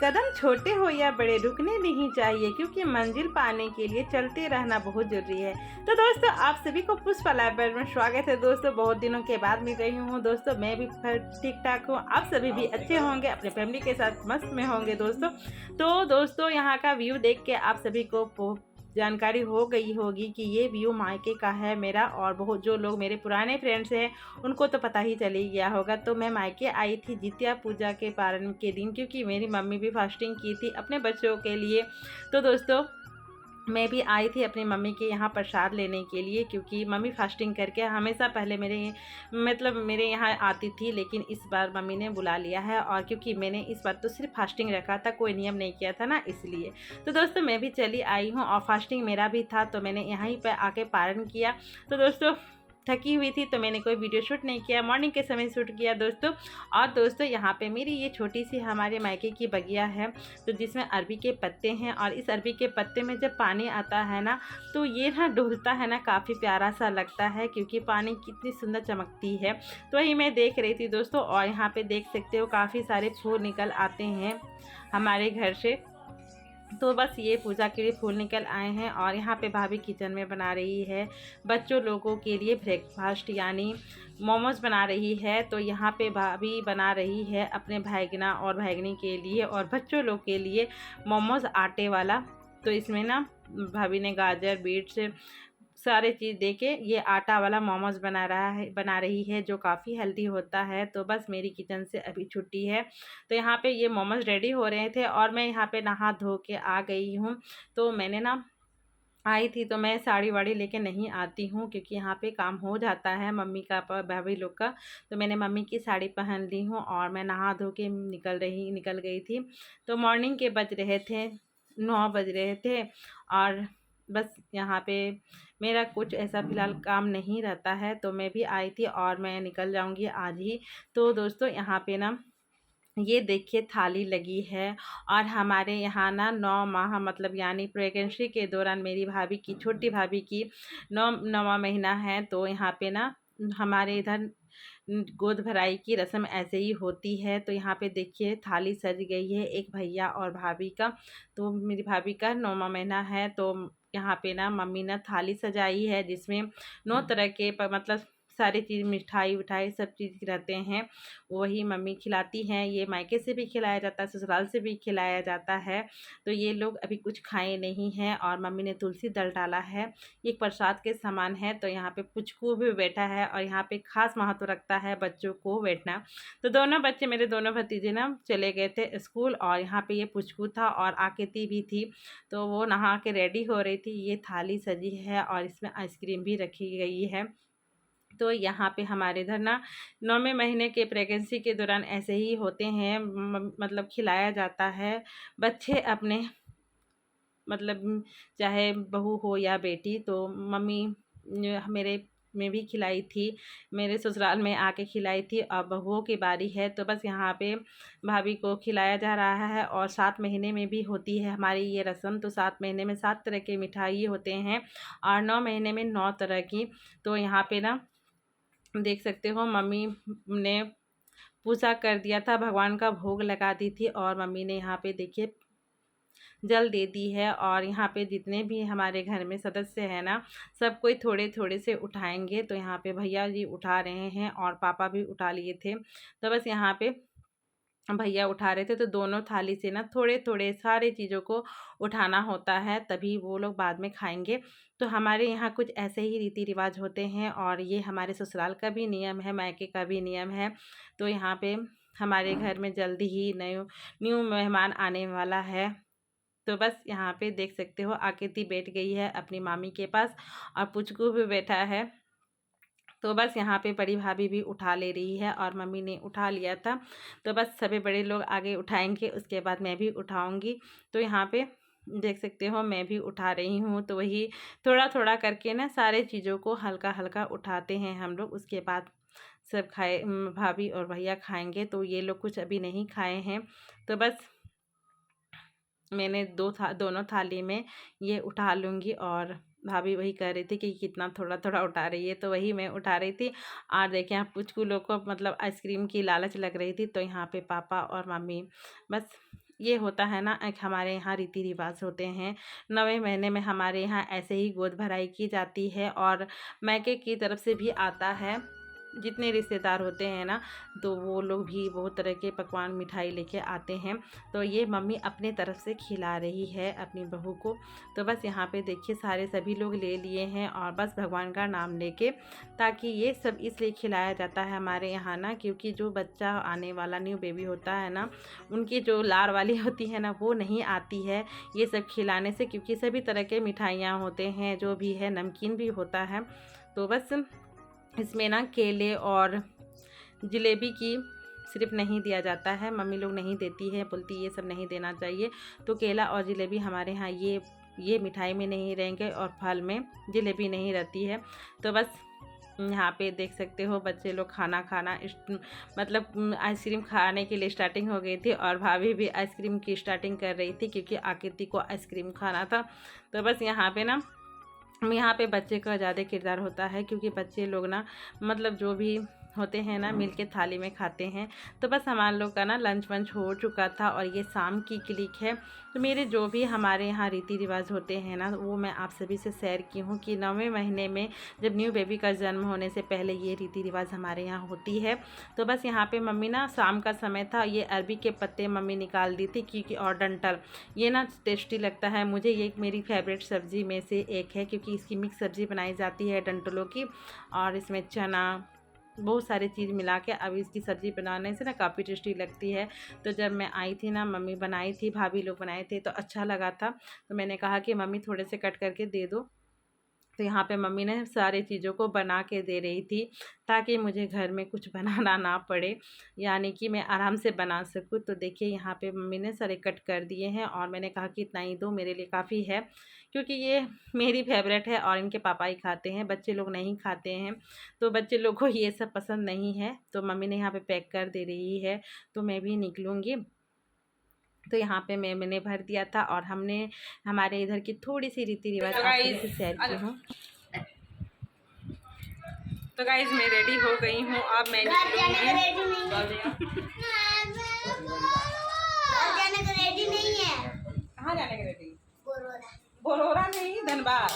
कदम छोटे हो या बड़े रुकने नहीं चाहिए, क्योंकि मंजिल पाने के लिए चलते रहना बहुत ज़रूरी है। तो दोस्तों, आप सभी को पुष्पा लाइफ पर में स्वागत है। दोस्तों, बहुत दिनों के बाद मिल रही हूँ। दोस्तों, मैं भी ठीक ठाक हूँ। आप सभी भी अच्छे होंगे, अपने फैमिली के साथ मस्त में होंगे दोस्तों। तो दोस्तों, यहाँ का व्यू देख के आप सभी को जानकारी हो गई होगी कि ये व्यू मायके का है मेरा, और बहुत जो लोग मेरे पुराने फ्रेंड्स हैं उनको तो पता ही चल ही गया होगा। तो मैं मायके आई थी जितिया पूजा के पारण के दिन, क्योंकि मेरी मम्मी भी फास्टिंग की थी अपने बच्चों के लिए। तो दोस्तों, मैं भी आई थी अपनी मम्मी के यहाँ प्रसाद लेने के लिए, क्योंकि मम्मी फास्टिंग करके हमेशा पहले मेरे यहाँ आती थी, लेकिन इस बार मम्मी ने बुला लिया है। और क्योंकि मैंने इस बार तो सिर्फ फास्टिंग रखा था, कोई नियम नहीं किया था ना, इसलिए। तो दोस्तों, मैं भी चली आई हूँ और फास्टिंग मेरा भी था, तो मैंने यहीं पर आके पारण किया। तो दोस्तों, थकी हुई थी तो मैंने कोई वीडियो शूट नहीं किया, मॉर्निंग के समय शूट किया दोस्तों। और दोस्तों, यहाँ पे मेरी ये छोटी सी हमारे मायके की बगिया है, तो जिसमें अरबी के पत्ते हैं, और इस अरबी के पत्ते में जब पानी आता है ना, तो ये ना डुलता है ना, काफ़ी प्यारा सा लगता है, क्योंकि पानी कितनी सुंदर चमकती है। तो वही मैं देख रही थी दोस्तों। और यहाँ पे देख सकते हो काफ़ी सारे फूल निकल आते हैं हमारे घर से। तो बस ये पूजा के लिए फूल निकल आए हैं। और यहाँ पे भाभी किचन में बना रही है बच्चों लोगों के लिए ब्रेकफास्ट, यानी मोमोज बना रही है। तो यहाँ पे भाभी बना रही है अपने भाईगना और भाईगनी के लिए और बच्चों लोग के लिए मोमोज आटे वाला। तो इसमें ना भाभी ने गाजर, बीट्स सारे चीज़ दे के ये आटा वाला मोमोज बना रही है, जो काफ़ी हेल्दी होता है। तो बस मेरी किचन से अभी छुट्टी है, तो यहाँ पे ये मोमोज रेडी हो रहे थे और मैं यहाँ पे नहा धो के आ गई हूँ। तो मैंने ना आई थी, तो मैं साड़ी वाड़ी लेके नहीं आती हूँ, क्योंकि यहाँ पे काम हो जाता है मम्मी का, भाभी लोग का। तो मैंने मम्मी की साड़ी पहन ली हूँ और मैं नहा धो के निकल गई थी। तो मॉर्निंग के बज रहे थे 9 बज रहे थे। और बस यहाँ पे मेरा कुछ ऐसा फ़िलहाल काम नहीं रहता है, तो मैं भी आई थी और मैं निकल जाऊँगी आज ही। तो दोस्तों, यहाँ पे ना ये देखिए थाली लगी है। और हमारे यहाँ ना 9 माह मतलब यानी प्रेगनेंसी के दौरान मेरी भाभी की, छोटी भाभी की 9वां महीना है। तो यहाँ पे ना हमारे इधर गोद भराई की रस्म ऐसे ही होती है। तो यहाँ पे देखिए थाली सज गई है एक भैया और भाभी का। तो मेरी भाभी का 9वां महीना है, तो यहाँ पे ना मम्मी ने थाली सजाई है, जिसमें 9 तरह के मतलब सारी चीज़, मिठाई विठाई सब चीज़ रहते हैं, वही मम्मी खिलाती हैं। ये मायके से भी खिलाया जाता है, ससुराल से भी खिलाया जाता है। तो ये लोग अभी कुछ खाए नहीं हैं, और मम्मी ने तुलसी दल डाला है, ये प्रसाद के समान है। तो यहाँ पे पुचकू भी बैठा है, और यहाँ पे खास महत्व रखता है बच्चों को बैठना। तो दोनों बच्चे, मेरे दोनों भतीजे ना चले गए थे स्कूल, और यहाँ पे ये पुचकू था और आकृति भी थी। तो वो नहा के रेडी हो रही थी। ये थाली सजी है और इसमें आइसक्रीम भी रखी गई है। तो यहाँ पे हमारे इधर ना 9वें महीने के प्रेगनेंसी के दौरान ऐसे ही होते हैं, मतलब खिलाया जाता है बच्चे अपने, मतलब चाहे बहू हो या बेटी। तो मम्मी मेरे में भी खिलाई थी, मेरे ससुराल में आके खिलाई थी। अब बहुओं की बारी है, तो बस यहाँ पे भाभी को खिलाया जा रहा है। और 7 महीने में भी होती है हमारी ये रस्म। तो 7 महीने में 7 तरह के मिठाई होते हैं, और 9 महीने में 9 तरह की। तो यहाँ पे ना देख सकते हो मम्मी ने पूजा कर दिया था, भगवान का भोग लगा दी थी, और मम्मी ने यहाँ पे देखिए जल दे दी है। और यहाँ पे जितने भी हमारे घर में सदस्य हैं ना, सब कोई थोड़े थोड़े से उठाएंगे। तो यहाँ पे भैया जी उठा रहे हैं और पापा भी उठा लिए थे। तो बस यहाँ पे भैया उठा रहे थे, तो दोनों थाली से ना थोड़े थोड़े सारे चीज़ों को उठाना होता है, तभी वो लोग बाद में खाएंगे। तो हमारे यहाँ कुछ ऐसे ही रीति रिवाज होते हैं, और ये हमारे ससुराल का भी नियम है, मायके का भी नियम है। तो यहाँ पे हमारे घर में जल्दी ही न्यू मेहमान आने वाला है। तो बस यहाँ पे देख सकते हो आकृति बैठ गई है अपनी मामी के पास, और पुचकू भी बैठा है। तो बस यहाँ पे बड़ी भाभी भी उठा ले रही है, और मम्मी ने उठा लिया था। तो बस सभी बड़े लोग आगे उठाएंगे, उसके बाद मैं भी उठाऊंगी। तो यहाँ पे देख सकते हो मैं भी उठा रही हूँ। तो वही थोड़ा थोड़ा करके ना सारे चीज़ों को हल्का हल्का उठाते हैं हम लोग। उसके बाद सब खाए, भाभी और भैया खाएंगे। तो ये लोग कुछ अभी नहीं खाए हैं। तो बस मैंने दोनों थाली में ये उठा लूँगी। और भाभी वही कह रही थी कि कितना थोड़ा थोड़ा उठा रही है, तो वही मैं उठा रही थी। और देखिए यहाँ पुचकू लोग को मतलब आइसक्रीम की लालच लग रही थी, तो यहाँ पे पापा और मम्मी बस ये होता है ना, एक हमारे यहाँ रीति रिवाज होते हैं। 9वें महीने में हमारे यहाँ ऐसे ही गोद भराई की जाती है और मायके की तरफ से भी आता है। जितने रिश्तेदार होते हैं ना, तो वो लोग भी बहुत तरह के पकवान मिठाई लेके आते हैं। तो ये मम्मी अपने तरफ से खिला रही है अपनी बहू को। तो बस यहाँ पे देखिए सारे सभी लोग ले लिए हैं और बस भगवान का नाम लेके, ताकि ये सब इसलिए खिलाया जाता है हमारे यहाँ ना, क्योंकि जो बच्चा आने वाला न्यू बेबी होता है ना, उनकी जो लार वाली होती है ना, वो नहीं आती है ये सब खिलाने से, क्योंकि सभी तरह के मिठाइयाँ होते हैं, जो भी है नमकीन भी होता है। तो बस इसमें ना केले और जलेबी की सिर्फ नहीं दिया जाता है, मम्मी लोग नहीं देती है, बोलती ये सब नहीं देना चाहिए। तो केला और जलेबी हमारे यहाँ ये मिठाई में नहीं रहेंगे और फल में जलेबी नहीं रहती है। तो बस यहाँ पे देख सकते हो बच्चे लोग खाना मतलब आइसक्रीम खाने के लिए स्टार्टिंग हो गई थी और भाभी भी आइसक्रीम की स्टार्टिंग कर रही थी, क्योंकि आकृति को आइसक्रीम खाना था। तो बस यहाँ पे ना बच्चे का ज़्यादा किरदार होता है, क्योंकि बच्चे लोग ना मतलब जो भी होते हैं ना, मिल के थाली में खाते हैं। तो बस हमारे लोग का ना लंच वंच हो चुका था और ये शाम की क्लिक है। तो मेरे जो भी हमारे यहाँ रीति रिवाज होते हैं ना, वो मैं आप सभी से शेयर की हूँ कि 9वें महीने में जब न्यू बेबी का जन्म होने से पहले ये रीति रिवाज हमारे यहाँ होती है। तो बस यहाँ पे मम्मी ना, शाम का समय था, ये अरबी के पत्ते मम्मी निकाल दी थी, क्योंकि और डंठल ये ना टेस्टी लगता है मुझे, ये मेरी फेवरेट सब्ज़ी में से एक है, क्योंकि इसकी मिक्स सब्ज़ी बनाई जाती है डंठलों की, और इसमें चना बहुत सारी चीज़ मिला के अब इसकी सब्ज़ी बनाने से ना काफ़ी टेस्टी लगती है। तो जब मैं आई थी ना, मम्मी बनाई थी, भाभी लोग बनाए थे, तो अच्छा लगा था। तो मैंने कहा कि मम्मी थोड़े से कट करके दे दो। तो यहाँ पे मम्मी ने सारी चीज़ों को बना के दे रही थी, ताकि मुझे घर में कुछ बनाना ना पड़े, यानी कि मैं आराम से बना सकूँ। तो देखिए यहाँ पे मम्मी ने सारे कट कर दिए हैं और मैंने कहा कि इतना ही दो, मेरे लिए काफ़ी है, क्योंकि ये मेरी फेवरेट है और इनके पापा ही खाते हैं, बच्चे लोग नहीं खाते हैं। तो बच्चे लोग को ये सब पसंद नहीं है। तो मम्मी ने यहाँ पे पैक कर दे रही है, तो मैं भी निकलूँगी। तो यहाँ पे मैंने भर दिया था और हमने हमारे इधर की थोड़ी सी रीति रिवाज आप सभी से शेयर की हूँ। तो गाइज मैं रेडी हो गई हूँ, अब मैं निकलूँगी। कहाँ जाने के रेडी? बोरोरा नहीं, धनबाद।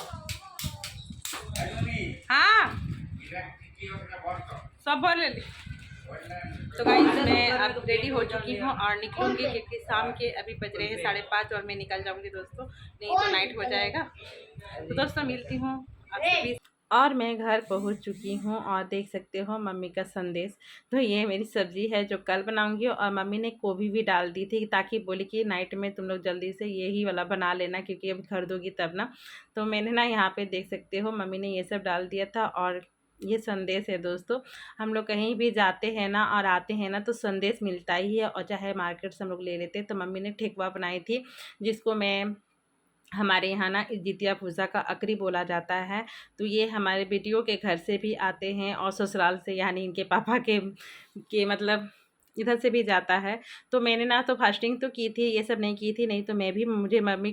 हाँ सब भर ले ली। तो गाइस मैं अब रेडी हो चुकी हूँ और निकलूँगी, क्योंकि शाम के अभी बज रहे हैं 5:30 और मैं निकल जाऊँगी दोस्तों, नहीं तो नाइट हो जाएगा। तो दोस्तों मिलती हूँ आप सभी। और मैं घर पहुँच चुकी हूँ और देख सकते हो मम्मी का संदेश। तो ये मेरी सब्ज़ी है जो कल बनाऊँगी, और मम्मी ने गोभी भी डाल दी थी, ताकि बोली कि नाइट में तुम लोग जल्दी से यही वाला बना लेना, क्योंकि अब घर दोगी तब ना। तो मैंने ना यहाँ पे देख सकते हो मम्मी ने ये सब डाल दिया था। और ये संदेश है दोस्तों, हम लोग कहीं भी जाते हैं ना और आते हैं ना, तो संदेश मिलता ही है, और चाहे मार्केट से हम लोग ले लेते हैं। तो मम्मी ने ठेकुआ बनाई थी, जिसको मैं हमारे यहाँ ना जितिया पूजा का अकरी बोला जाता है। तो ये हमारे बेटियों के घर से भी आते हैं और ससुराल से, यानी इनके पापा के मतलब इधर से भी जाता है। तो मैंने ना तो फास्टिंग तो की थी, ये सब नहीं की थी, नहीं तो मुझे मम्मी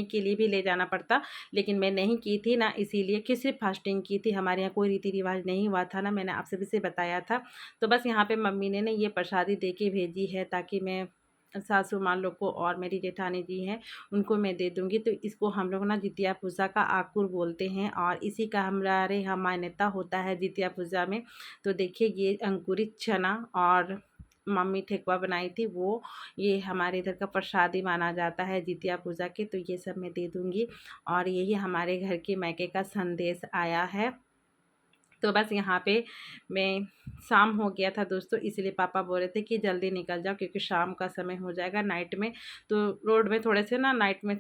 के लिए भी ले जाना पड़ता, लेकिन मैं नहीं की थी ना, इसीलिए कि सिर्फ फास्टिंग की थी। हमारे यहाँ कोई रीति रिवाज नहीं हुआ था ना, मैंने आप सभी से बताया था। तो बस यहाँ पे मम्मी ने ना ये प्रसादी दे के भेजी है, ताकि मैं सासू माँ लोग को और मेरी जेठानी जी हैं उनको मैं दे दूँगी। तो इसको हम लोग ना जितिया पूजा का आकुर बोलते हैं, और इसी का हमारे यहाँ मान्यता होता है जितिया पूजा में। तो देखिए ये अंकुरित चना और मम्मी ठेकुआ बनाई थी, वो ये हमारे इधर का प्रसादी माना जाता है जितिया पूजा के। तो ये सब मैं दे दूँगी, और यही हमारे घर के मायके का संदेश आया है। तो बस यहाँ पे मैं शाम हो गया था दोस्तों, इसलिए पापा बोल रहे थे कि जल्दी निकल जाओ, क्योंकि शाम का समय हो जाएगा नाइट में। तो रोड में थोड़े से ना नाइट में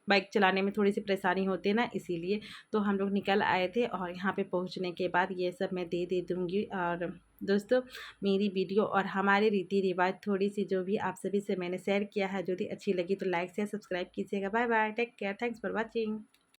बाइक चलाने में थोड़ी सी परेशानी होती है ना, इसीलिए तो हम लोग निकल आए थे। और यहाँ पे पहुँचने के बाद ये सब मैं दे दूँगी। और दोस्तों मेरी वीडियो और हमारे रीति रिवाज थोड़ी सी जो भी आप सभी से मैंने शेयर किया है, जो भी अच्छी लगी तो लाइक से सब्सक्राइब कीजिएगा। Bye bye, take care, thanks for watching.